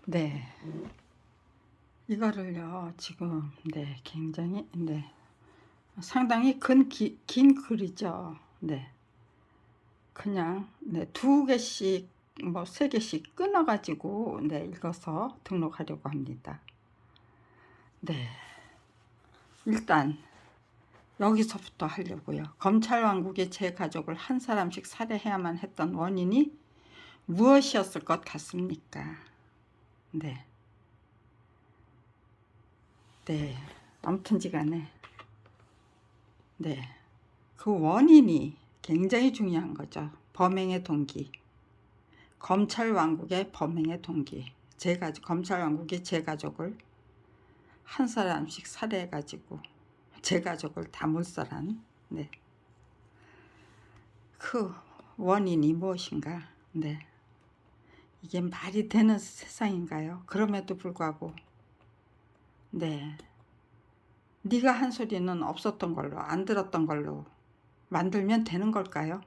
네, 이거를요, 지금, 굉장히, 상당히 긴 글이죠. 그냥, 두 개씩, 뭐, 세 개씩 끊어가지고, 읽어서 등록하려고 합니다. 일단, 여기서부터 하려고요. 검찰 왕국의 제 가족을 한 사람씩 살해해야만 했던 원인이 무엇이었을 것 같습니까? 네. 아무튼지간에, 그 원인이 굉장히 중요한 거죠. 범행의 동기. 검찰 왕국의 범행의 동기. 검찰 왕국이 제 가족을 한 사람씩 살해해가지고 제 가족을 다 몰살한 그 원인이 무엇인가. 이게 말이 되는 세상인가요? 그럼에도 불구하고 네가 한 소리는 없었던 걸로, 안 들었던 걸로 만들면 되는 걸까요?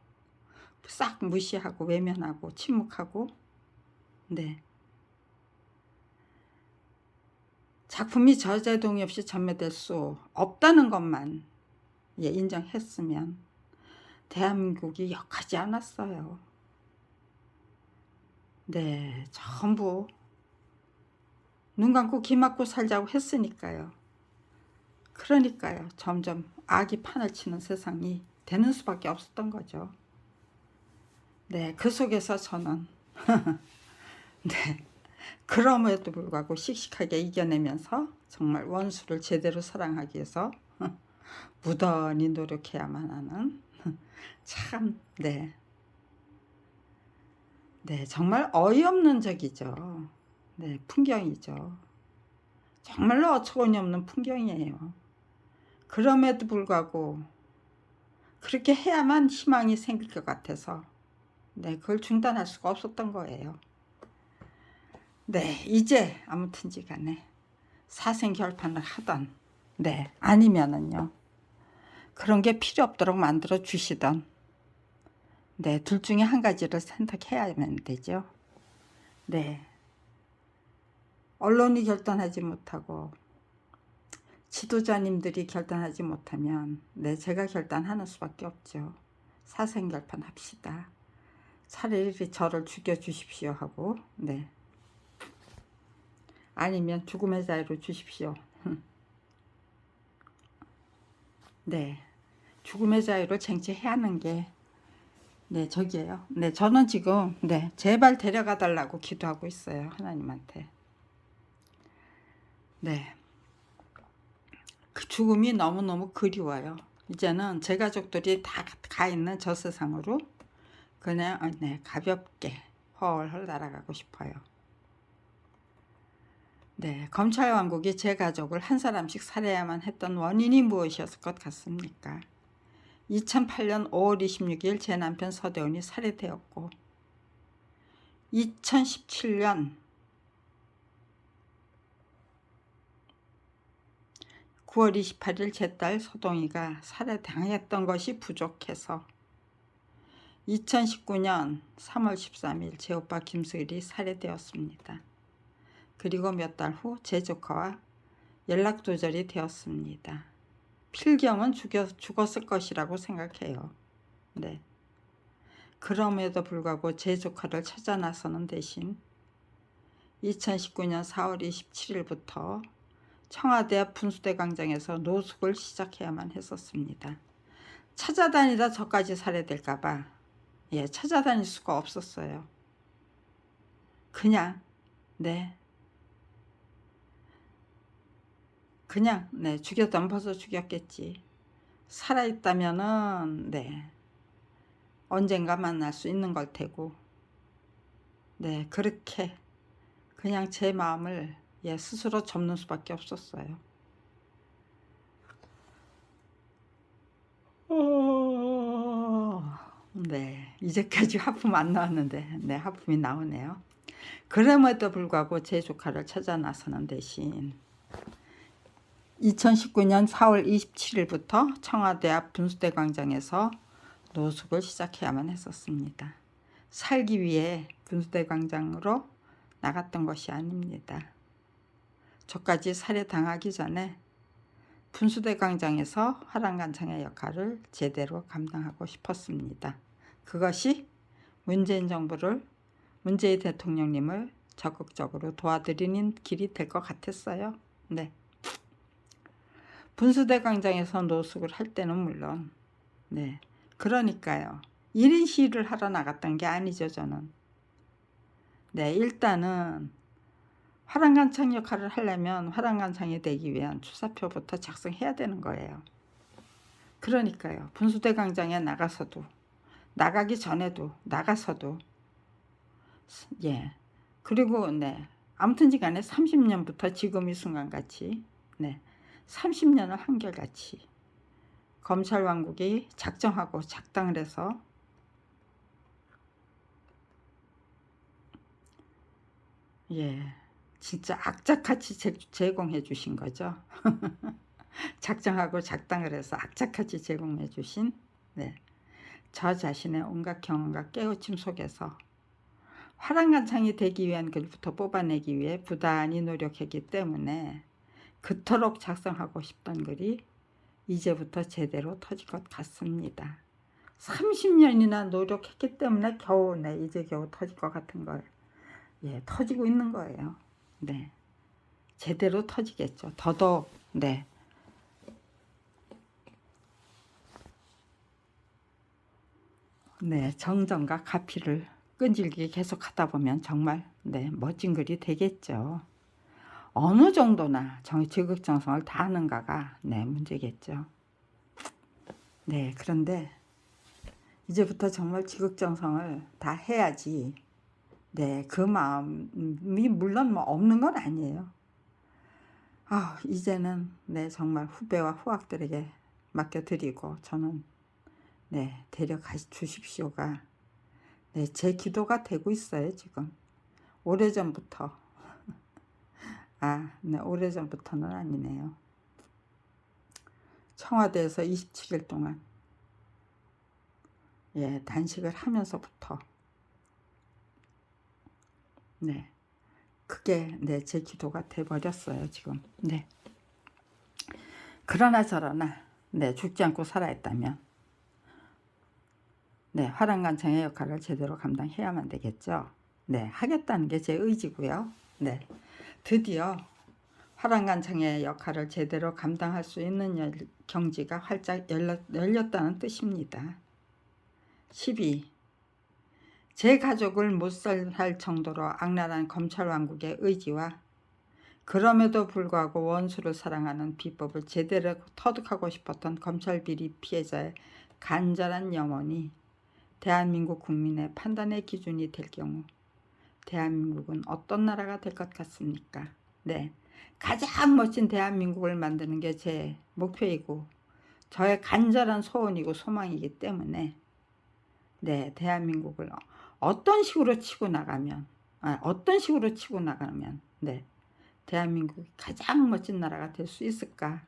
싹 무시하고 외면하고 침묵하고 작품이 저자의 동의 없이 전매될 수 없다는 것만 인정했으면 대한민국이 역하지 않았어요. 전부 눈 감고 귀 막고 살자고 했으니까요. 그러니까요. 점점 악이 판을 치는 세상이 되는 수밖에 없었던 거죠. 그 속에서 저는 그럼에도 불구하고 씩씩하게 이겨내면서 정말 원수를 제대로 사랑하기 위해서 무던히 노력해야만 하는 참 정말 어이없는 적이죠. 풍경이죠. 정말로 어처구니 없는 풍경이에요. 그럼에도 불구하고 그렇게 해야만 희망이 생길 것 같아서 그걸 중단할 수가 없었던 거예요. 이제 아무튼지간에 사생결판을 하던 아니면은요 그런 게 필요 없도록 만들어 주시던 둘 중에 한 가지를 선택해야만 되죠. 언론이 결단하지 못하고 지도자님들이 결단하지 못하면 제가 결단하는 수밖에 없죠. 사생결판 합시다. 차라리 저를 죽여주십시오 하고 아니면 죽음의 자유를 주십시오. 죽음의 자유를 쟁취해야 하는 게 저기예요. 저는 지금 제발 데려가 달라고 기도하고 있어요. 하나님한테. 그 죽음이 너무너무 그리워요. 이제는 제 가족들이 다 가 있는 저 세상으로 그냥 가볍게 헐헐 날아가고 싶어요. 검찰 왕국이 제 가족을 한 사람씩 살해야만 했던 원인이 무엇이었을 것 같습니까? 2008년 5월 26일 제 남편 서대훈이 살해되었고 2017년 9월 28일 제 딸 서동이가 살해당했던 것이 부족해서 2019년 3월 13일 제 오빠 김수일이 살해되었습니다. 그리고 몇 달 후 제 조카와 연락두절이 되었습니다. 필경은 죽었을 것이라고 생각해요. 그럼에도 불구하고 제 조카를 찾아 나서는 대신 2019년 4월 27일부터 청와대 앞 분수대 광장에서 노숙을 시작해야만 했었습니다. 찾아다니다 저까지 살해될까봐 찾아다닐 수가 없었어요. 그냥 죽였다면 벌써 죽였겠지. 살아있다면은 언젠가 만날 수 있는 걸 테고 그렇게 그냥 제 마음을 스스로 접는 수밖에 없었어요. 이제까지 하품 안 나왔는데 하품이 나오네요. 그럼에도 불구하고 제 조카를 찾아 나서는 대신 2019년 4월 27일부터 청와대 앞 분수대 광장에서 노숙을 시작해야만 했었습니다. 살기 위해 분수대 광장으로 나갔던 것이 아닙니다. 저까지 살해당하기 전에 분수대 광장에서 화랑간창의 역할을 제대로 감당하고 싶었습니다. 그것이 문재인 정부를, 문재인 대통령님을 적극적으로 도와드리는 길이 될 것 같았어요. 네. 분수대 광장에서 노숙을 할 때는 물론, 네. 그러니까요. 1인 시위를 하러 나갔던 게 아니죠, 저는. 네, 일단은 화랑간창 역할을 하려면 화랑간창이 되기 위한 출사표부터 작성해야 되는 거예요. 그러니까요. 분수대 광장에 나가서도, 나가기 전에도, 나가서도, 예. 그리고 네. 아무튼지간에 30년부터 지금 이 순간같이, 네. 30년을 한결같이 검찰 왕국이 작정하고 작당을 해서 예. 진짜 악착같이 제공해 주신 거죠. 작정하고 작당을 해서 악착같이 제공해 주신, 네. 저 자신의 온갖 경험과 깨우침 속에서 화랑간창이 되기 위한 글부터 뽑아내기 위해 부단히 노력했기 때문에 그토록 작성하고 싶던 글이 이제부터 제대로 터질 것 같습니다. 30년이나 노력했기 때문에 겨우, 네, 이제 겨우 터질 것 같은 거예요. 예, 터지고 있는 거예요. 네, 제대로 터지겠죠. 더더욱, 네. 네, 정정과 가피를 끈질기게 계속 하다 보면 정말, 네, 멋진 글이 되겠죠. 어느 정도나 지극정성을 다하는가가, 네, 문제겠죠. 네, 그런데 이제부터 정말 지극정성을 다 해야지, 네, 그 마음이 물론 뭐 없는 건 아니에요. 이제는, 네, 정말 후배와 후학들에게 맡겨드리고 저는, 네, 데려가 주십시오가, 네, 제 기도가 되고 있어요. 지금 오래전부터. 네, 오래전부터는 아니네요. 청와대에서 27일 동안, 예, 단식을 하면서부터, 네, 그게, 네, 제 기도가 돼버렸어요. 지금. 네. 그러나 저러나, 네, 죽지 않고 살아있다면, 네, 화랑간창의 역할을 제대로 감당해야만 되겠죠. 네, 하겠다는 게 제 의지고요. 네, 드디어 화랑간창의 역할을 제대로 감당할 수 있는 경지가 활짝 열렸다는 뜻입니다. 12. 제 가족을 못살할 정도로 악랄한 검찰 왕국의 의지와 그럼에도 불구하고 원수를 사랑하는 비법을 제대로 터득하고 싶었던 검찰 비리 피해자의 간절한 염원이 대한민국 국민의 판단의 기준이 될 경우 대한민국은 어떤 나라가 될 것 같습니까? 네, 가장 멋진 대한민국을 만드는 게 제 목표이고 저의 간절한 소원이고 소망이기 때문에, 네, 대한민국을 어떤 식으로 치고 나가면, 네, 대한민국이 가장 멋진 나라가 될 수 있을까?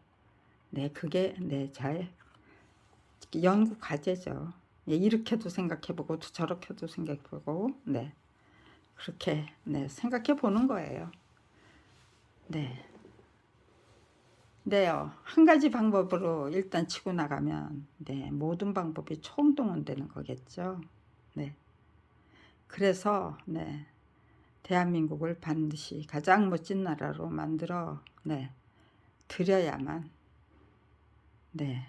네, 그게, 네, 저의 연구 과제죠. 예, 이렇게도 생각해보고 또 저렇게도 생각해보고, 네, 그렇게, 네, 생각해 보는 거예요. 네. 네요. 한 가지 방법으로 일단 치고 나가면, 네, 모든 방법이 총동원되는 거겠죠. 네. 그래서, 네, 대한민국을 반드시 가장 멋진 나라로 만들어, 네, 드려야만, 네,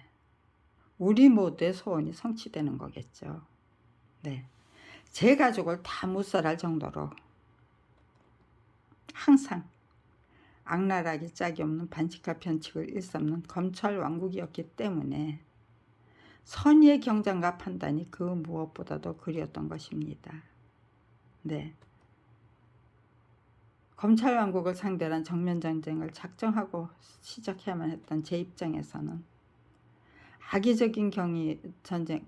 우리 모두의 소원이 성취되는 거겠죠. 네. 제 가족을 다 못 살할 정도로 항상 악랄하기 짝이 없는 반칙과 변칙을 일삼는 검찰 왕국이었기 때문에 선의의 경장과 판단이 그 무엇보다도 그리웠던 것입니다. 네. 검찰 왕국을 상대로 한 정면전쟁을 작정하고 시작해야만 했던 제 입장에서는 악의적인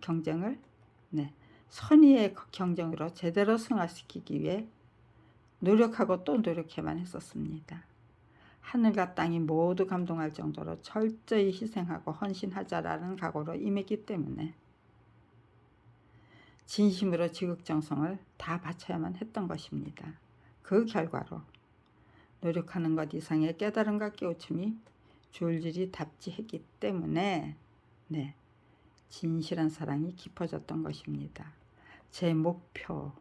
경쟁을, 네, 선의의 경쟁으로 제대로 승화시키기 위해 노력하고 또 노력해만 했었습니다. 하늘과 땅이 모두 감동할 정도로 철저히 희생하고 헌신하자라는 각오로 임했기 때문에 진심으로 지극정성을 다 바쳐야만 했던 것입니다. 그 결과로 노력하는 것 이상의 깨달음과 깨우침이 줄줄이 답지했기 때문에 네, 진실한 사랑이 깊어졌던 것입니다. 제 목표,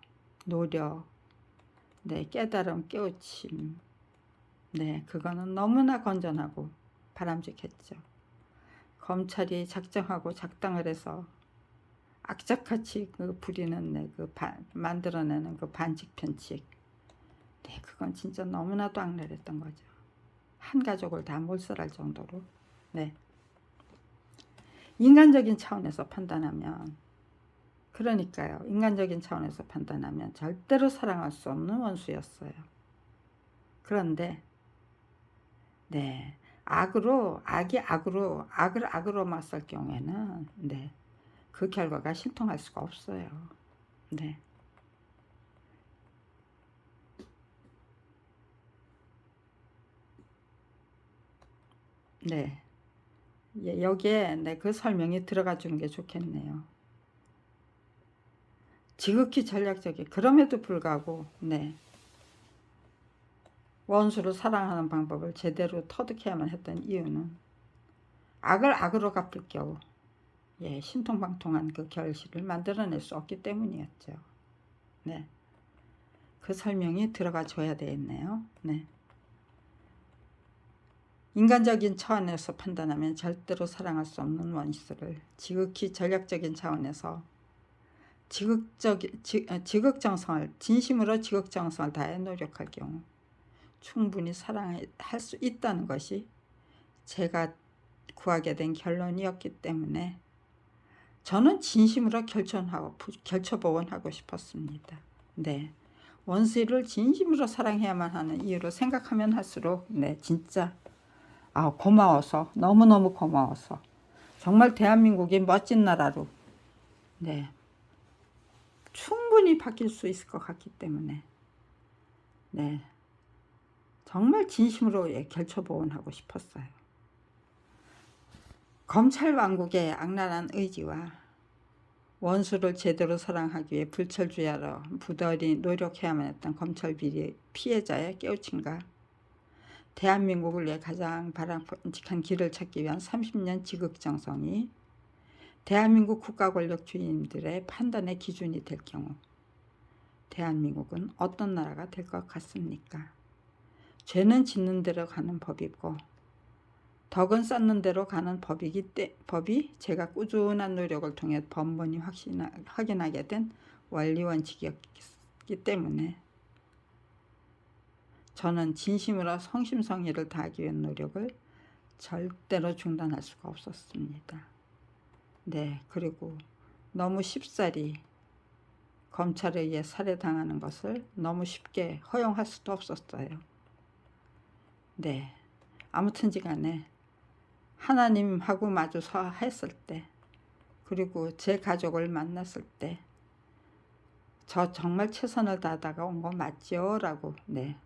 노력, 네, 깨달음, 깨우침, 네, 그거는 너무나 건전하고 바람직했죠. 검찰이 작정하고 작당을 해서 악착같이 그 부리는 네, 만들어내는 그 반칙 편칙, 네, 그건 진짜 너무나도 악랄했던 거죠. 한 가족을 다 몰살할 정도로. 네. 인간적인 차원에서 판단하면, 그러니까요, 인간적인 차원에서 판단하면 절대로 사랑할 수 없는 원수였어요. 그런데 네, 악이 악으로 맞설 경우에는 네, 그 결과가 신통할 수가 없어요. 네. 네. 예, 여기에 네, 그 설명이 들어가 주는 게 좋겠네요. 지극히 전략적인, 그럼에도 불구하고 네, 원수를 사랑하는 방법을 제대로 터득해야만 했던 이유는 악을 악으로 갚을 경우 예, 신통방통한 그 결실을 만들어낼 수 없기 때문이었죠. 네, 그 설명이 들어가 줘야 되겠네요. 네. 인간적인 차원에서 판단하면 절대로 사랑할 수 없는 원수를 지극히 전략적인 차원에서 지극정성을 진심으로 지극정성을 다해 노력할 경우 충분히 사랑할 수 있다는 것이 제가 구하게 된 결론이었기 때문에 저는 진심으로 결처보원하고 싶었습니다. 네, 원수를 진심으로 사랑해야만 하는 이유로 생각하면 할수록 네, 진짜 고마워서, 너무너무 고마워서 정말 대한민국이 멋진 나라로 네, 충분히 바뀔 수 있을 것 같기 때문에 네, 정말 진심으로 결처보원하고 싶었어요. 검찰 왕국의 악랄한 의지와 원수를 제대로 사랑하기 위해 불철주야로 부단히 노력해야만 했던 검찰 비리 피해자의 깨우침과 대한민국을 위해 가장 바람직한 길을 찾기 위한 30년 지극정성이 대한민국 국가 권력 주인들의 판단의 기준이 될 경우 대한민국은 어떤 나라가 될 것 같습니까? 죄는 짓는 대로 가는 법이고 덕은 쌓는 대로 가는 법이 제가 꾸준한 노력을 통해 번번이 확인하게 된 원리 원칙이었기 때문에 저는 진심으로 성심성의를 다하기 위한 노력을 절대로 중단할 수가 없었습니다. 네, 그리고 너무 쉽사리 검찰에 의해 살해당하는 것을 너무 쉽게 허용할 수도 없었어요. 네, 아무튼지간에 하나님하고 마주서 했을 때 그리고 제 가족을 만났을 때 저 정말 최선을 다하다가 온 거 맞죠? 라고 네,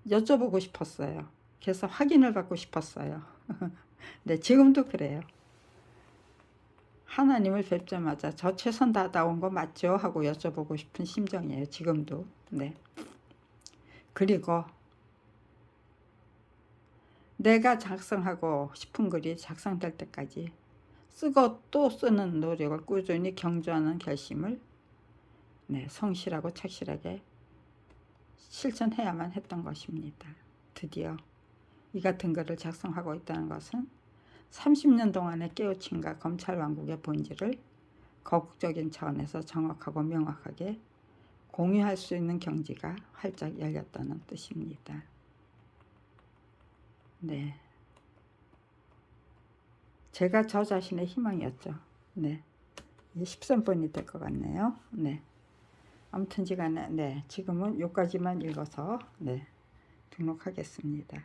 여쭤보고 싶었어요. 그래서 확인을 받고 싶었어요. 네, 지금도 그래요. 하나님을 뵙자마자 저 최선 다하다 온 거 맞죠? 하고 여쭤보고 싶은 심정이에요. 지금도. 네. 그리고 내가 작성하고 싶은 글이 작성될 때까지 쓰고 또 쓰는 노력을 꾸준히 경주하는 결심을 네, 성실하고 착실하게 실천해야만 했던 것입니다. 드디어 이 같은 글을 작성하고 있다는 것은 30년 동안의 깨우침과 검찰 왕국의 본질을 거국적인 차원에서 정확하고 명확하게 공유할 수 있는 경지가 활짝 열렸다는 뜻입니다. 네, 제가 저 자신의 희망이었죠. 네, 13번이 될 것 같네요. 네, 아무튼지간에 네, 지금은 여기까지만 읽어서 네, 등록하겠습니다.